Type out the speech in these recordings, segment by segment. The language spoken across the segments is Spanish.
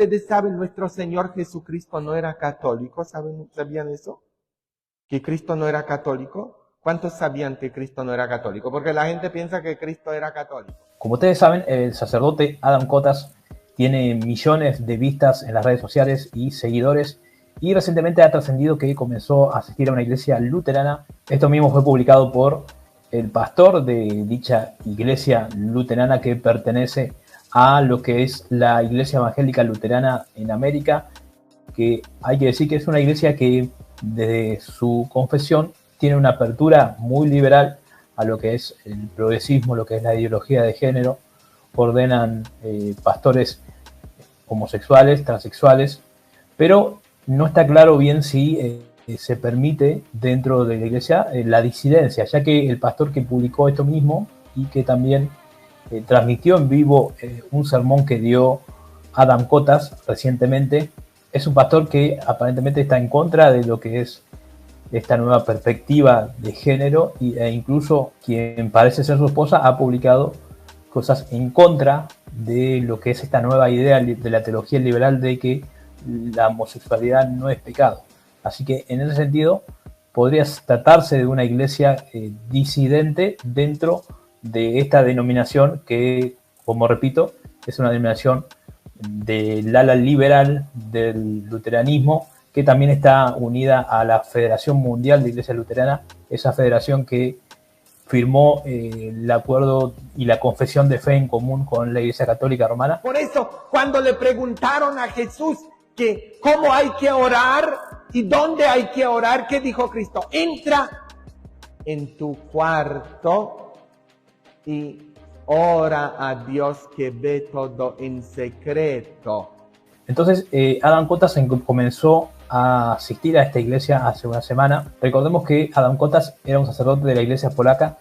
ustedes saben, nuestro Señor Jesucristo no era católico, ¿sabían eso? ¿Que Cristo no era católico? ¿Cuántos sabían que Cristo no era católico? Porque la gente piensa que Cristo era católico. Como ustedes saben, el sacerdote Adam Kotas tiene millones de vistas en las redes sociales y seguidores, y recientemente ha trascendido que comenzó a asistir a una iglesia luterana. Esto mismo fue publicado por el pastor de dicha iglesia luterana, que pertenece a lo que es la Iglesia Evangélica Luterana en América, que hay que decir que es una iglesia que desde su confesión tiene una apertura muy liberal a lo que es el progresismo, lo que es la ideología de género. Ordenan pastores homosexuales, transexuales, pero no está claro bien si se permite dentro de la iglesia la disidencia, ya que el pastor que publicó esto mismo y que también transmitió en vivo un sermón que dio Adam Kotas recientemente, es un pastor que aparentemente está en contra de lo que es esta nueva perspectiva de género, e incluso quien parece ser su esposa ha publicado cosas en contra de lo que es esta nueva idea de la teología liberal de que la homosexualidad no es pecado. Así que en ese sentido podría tratarse de una iglesia disidente dentro de esta denominación que, como repito, es una denominación del ala liberal del luteranismo, que también está unida a la Federación Mundial de Iglesia Luterana, esa federación que firmó el acuerdo y la confesión de fe en común con la Iglesia Católica Romana. Por eso, cuando le preguntaron a Jesús que cómo hay que orar y dónde hay que orar, ¿qué dijo Cristo? Entra en tu cuarto y ora a Dios que ve todo en secreto. Entonces, Adam Kotas comenzó a asistir a esta iglesia hace una semana. Recordemos que Adam Kotas era un sacerdote de la iglesia polaca.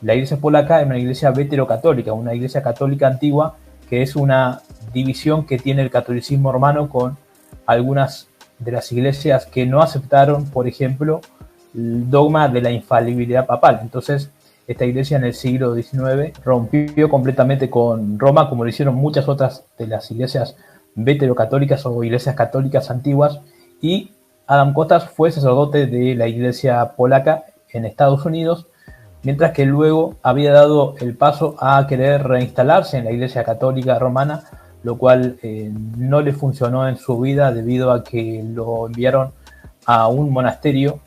La iglesia polaca es una iglesia veterocatólica, una iglesia católica antigua, que es una división que tiene el catolicismo romano con algunas de las iglesias que no aceptaron, por ejemplo, el dogma de la infalibilidad papal. Entonces, esta iglesia en el siglo XIX rompió completamente con Roma, como lo hicieron muchas otras de las iglesias veterocatólicas o iglesias católicas antiguas, y Adam Kotas fue sacerdote de la iglesia polaca en Estados Unidos, mientras que luego había dado el paso a querer reinstalarse en la iglesia católica romana, lo cual no le funcionó en su vida debido a que lo enviaron a un monasterio,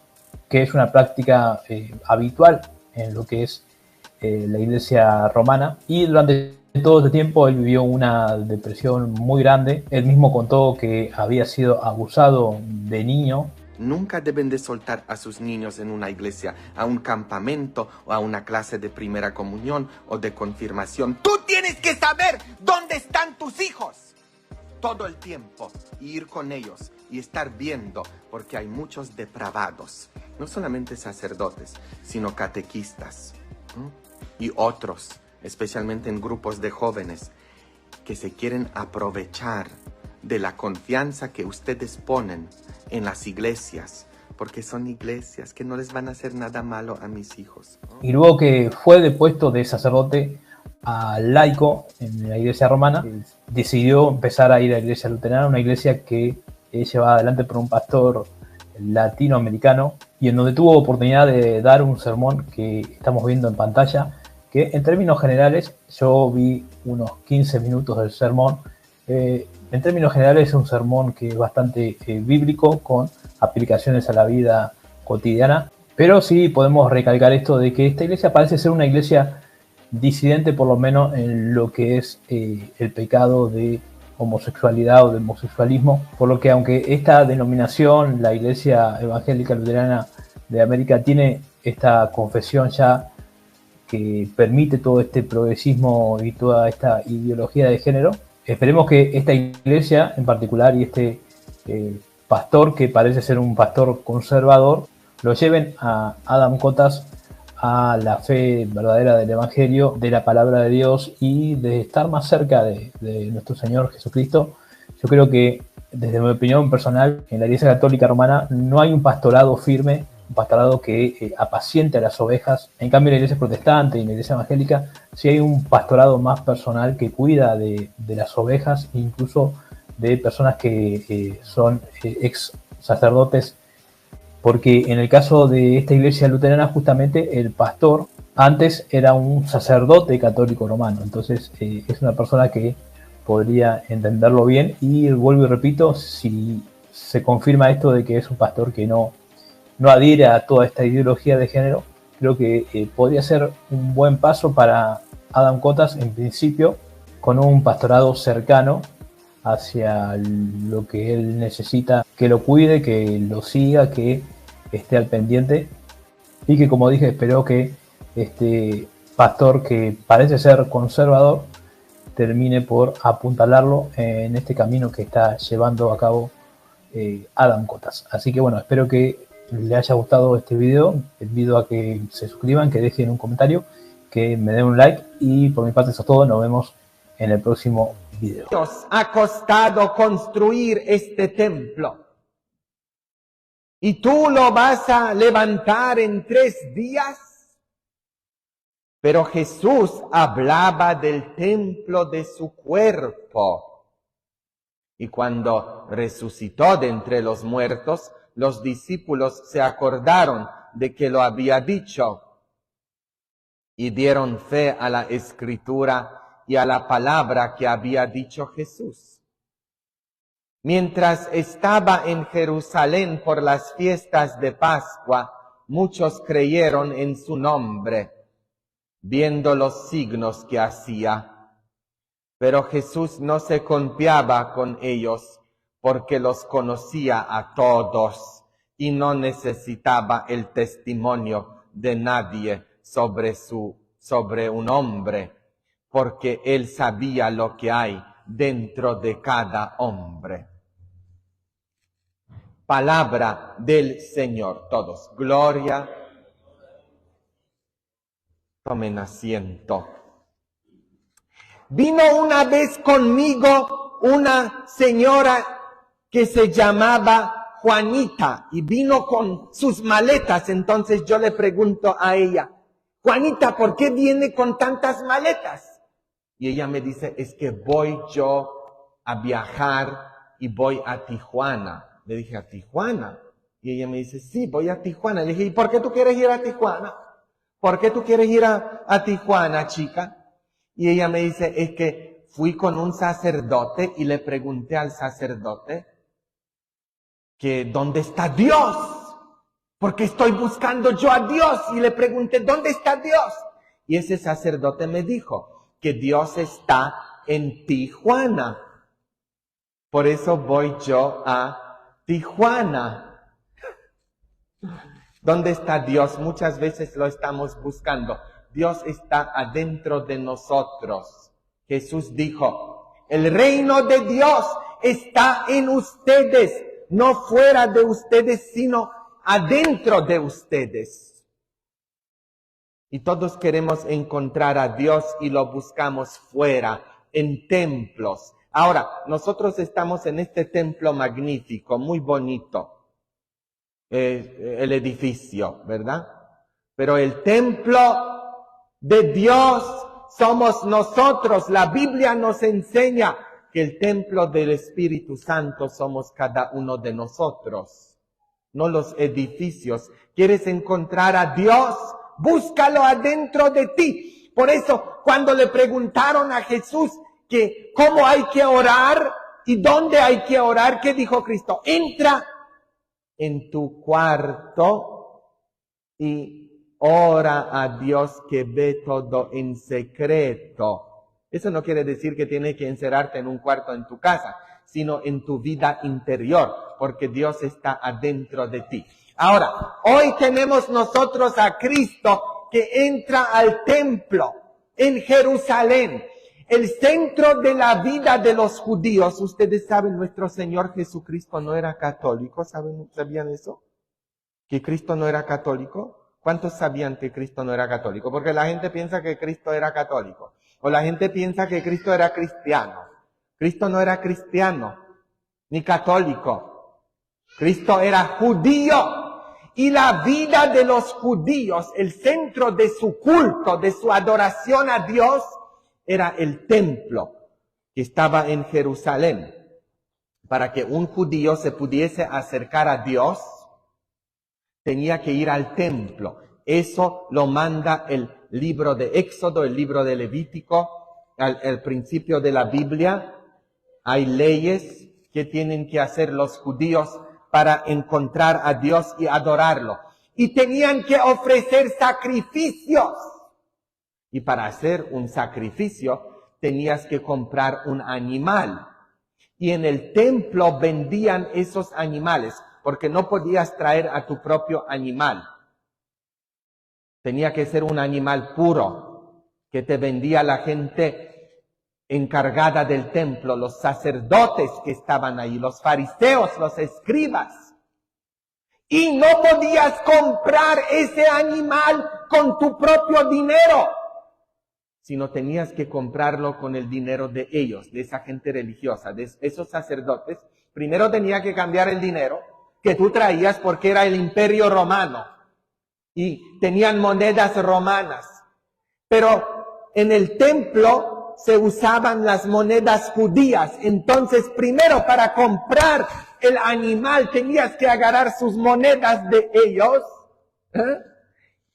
que es una práctica habitual en lo que es la iglesia romana, y durante todo este tiempo él vivió una depresión muy grande. Él mismo contó que había sido abusado de niño. Nunca deben de soltar a sus niños en una iglesia, a un campamento o a una clase de primera comunión o de confirmación. Tú tienes que saber dónde están tus hijos todo el tiempo y ir con ellos y estar viendo, porque hay muchos depravados, no solamente sacerdotes, sino catequistas y otros, especialmente en grupos de jóvenes, que se quieren aprovechar de la confianza que ustedes ponen en las iglesias, porque son iglesias que no les van a hacer nada malo a mis hijos. Y luego que fue depuesto de sacerdote a laico en la iglesia romana, decidió empezar a ir a la iglesia luterana, una iglesia que es llevada adelante por un pastor latinoamericano, y en donde tuvo oportunidad de dar un sermón que estamos viendo en pantalla, que en términos generales, yo vi unos 15 minutos del sermón. En términos generales es un sermón que es bastante bíblico, con aplicaciones a la vida cotidiana, pero sí podemos recalcar esto de que esta iglesia parece ser una iglesia disidente, por lo menos en lo que es el pecado de homosexualidad o de homosexualismo, por lo que aunque esta denominación, la Iglesia Evangélica Luterana de América, tiene esta confesión ya que permite todo este progresismo y toda esta ideología de género, esperemos que esta iglesia en particular y este pastor, que parece ser un pastor conservador, lo lleven a Adam Kotas a la fe verdadera del Evangelio, de la palabra de Dios y de estar más cerca de nuestro Señor Jesucristo. Yo creo que, desde mi opinión personal, en la Iglesia Católica Romana no hay un pastorado firme, un pastorado que apaciente a las ovejas. En cambio, en la Iglesia Protestante y en la Iglesia Evangélica sí hay un pastorado más personal que cuida de las ovejas e incluso de personas que son ex sacerdotes, porque en el caso de esta iglesia luterana justamente el pastor antes era un sacerdote católico romano, entonces es una persona que podría entenderlo bien, y vuelvo y repito, si se confirma esto de que es un pastor que no adhiere a toda esta ideología de género, creo que podría ser un buen paso para Adam Cotas, en principio, con un pastorado cercano hacia lo que él necesita, que lo cuide, que lo siga, que esté al pendiente, y que, como dije, espero que este pastor, que parece ser conservador, termine por apuntalarlo en este camino que está llevando a cabo Adam Cotas. Así que bueno, espero que les haya gustado este video. Les invito a que se suscriban, que dejen un comentario, que me den un like, y por mi parte eso es todo. Nos vemos en el próximo video. Nos ha costado construir este templo. ¿Y tú lo vas a levantar en 3 días? Pero Jesús hablaba del templo de su cuerpo. Y cuando resucitó de entre los muertos, los discípulos se acordaron de que lo había dicho y dieron fe a la Escritura y a la palabra que había dicho Jesús. Mientras estaba en Jerusalén por las fiestas de Pascua, muchos creyeron en su nombre, viendo los signos que hacía. Pero Jesús no se confiaba con ellos, porque los conocía a todos y no necesitaba el testimonio de nadie sobre un hombre, porque él sabía lo que hay dentro de cada hombre. Palabra del Señor. Todos, gloria. Tomen asiento. Vino una vez conmigo una señora que se llamaba Juanita y vino con sus maletas. Entonces yo le pregunto a ella, Juanita, ¿por qué viene con tantas maletas? Y ella me dice, es que voy yo a viajar y voy a Tijuana. Le dije, ¿a Tijuana? Y ella me dice, sí, voy a Tijuana. Le dije, ¿y por qué tú quieres ir a Tijuana? ¿Por qué tú quieres ir a Tijuana, chica? Y ella me dice, es que fui con un sacerdote y le pregunté al sacerdote que ¿dónde está Dios? Porque estoy buscando yo a Dios. Y le pregunté, ¿dónde está Dios? Y ese sacerdote me dijo que Dios está en Tijuana. Por eso voy yo a Tijuana. ¿Dónde está Dios? Muchas veces lo estamos buscando. Dios está adentro de nosotros. Jesús dijo, el reino de Dios está en ustedes, no fuera de ustedes, sino adentro de ustedes. Y todos queremos encontrar a Dios y lo buscamos fuera, en templos. Ahora, nosotros estamos en este templo magnífico, muy bonito. El edificio, ¿verdad? Pero el templo de Dios somos nosotros. La Biblia nos enseña que el templo del Espíritu Santo somos cada uno de nosotros, no los edificios. ¿Quieres encontrar a Dios? Búscalo adentro de ti. Por eso, cuando le preguntaron a Jesús que cómo hay que orar y dónde hay que orar, ¿qué dijo Cristo? Entra en tu cuarto y ora a Dios que ve todo en secreto. Eso no quiere decir que tienes que encerrarte en un cuarto en tu casa, sino en tu vida interior, porque Dios está adentro de ti. Ahora, hoy tenemos nosotros a Cristo que entra al templo en Jerusalén, el centro de la vida de los judíos. Ustedes saben, nuestro Señor Jesucristo no era católico. ¿Sabían eso? ¿Que Cristo no era católico? ¿Cuántos sabían que Cristo no era católico? Porque la gente piensa que Cristo era católico. O la gente piensa que Cristo era cristiano. Cristo no era cristiano, ni católico. Cristo era judío. Y la vida de los judíos, el centro de su culto, de su adoración a Dios, era el templo que estaba en Jerusalén. para que un judío se pudiese acercar a Dios, tenía que ir al templo. Eso lo manda el libro de Éxodo, el libro de Levítico, al principio de la Biblia. Hay leyes que tienen que hacer los judíos para encontrar a Dios y adorarlo. Y tenían que ofrecer sacrificios. Y para hacer un sacrificio tenías que comprar un animal. Y en el templo vendían esos animales, porque no podías traer a tu propio animal. Tenía que ser un animal puro, que te vendía la gente encargada del templo, los sacerdotes que estaban ahí, los fariseos, los escribas. Y no podías comprar ese animal con tu propio dinero, sino tenías que comprarlo con el dinero de ellos, de esa gente religiosa, de esos sacerdotes. Primero tenía que cambiar el dinero que tú traías porque era el Imperio Romano y tenían monedas romanas. Pero en el templo se usaban las monedas judías. Entonces, primero para comprar el animal tenías que agarrar sus monedas de ellos.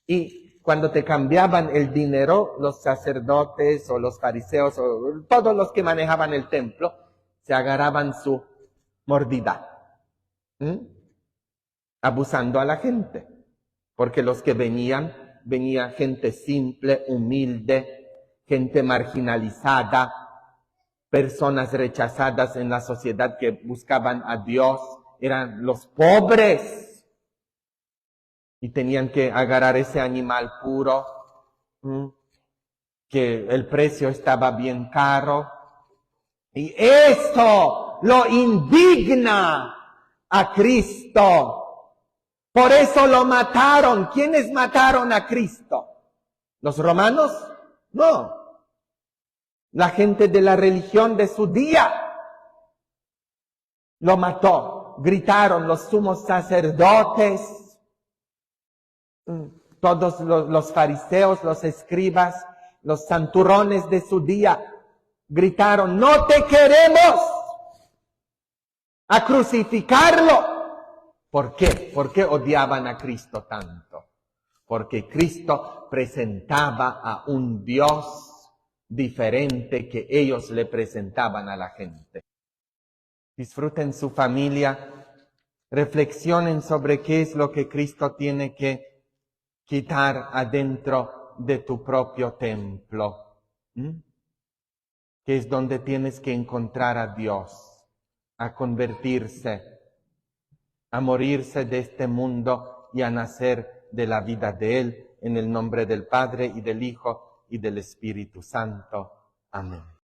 Y cuando te cambiaban el dinero, los sacerdotes o los fariseos o todos los que manejaban el templo, se agarraban su mordida, abusando a la gente. Porque los que venía gente simple, humilde, gente marginalizada, personas rechazadas en la sociedad que buscaban a Dios, eran los pobres. Y tenían que agarrar ese animal puro, que el precio estaba bien caro. Y eso lo indigna a Cristo. Por eso lo mataron. ¿Quiénes mataron a Cristo? ¿Los romanos? No. La gente de la religión de su día lo mató. Gritaron los sumos sacerdotes, todos los fariseos, los escribas, los santurrones de su día, gritaron, ¡no te queremos! ¡A crucificarlo! ¿Por qué? ¿Por qué odiaban a Cristo tanto? Porque Cristo presentaba a un Dios diferente que ellos le presentaban a la gente. Disfruten su familia, reflexionen sobre qué es lo que Cristo tiene que quitar adentro de tu propio templo, que es donde tienes que encontrar a Dios, a convertirse, a morirse de este mundo y a nacer de la vida de Él, en el nombre del Padre y del Hijo y del Espíritu Santo. Amén.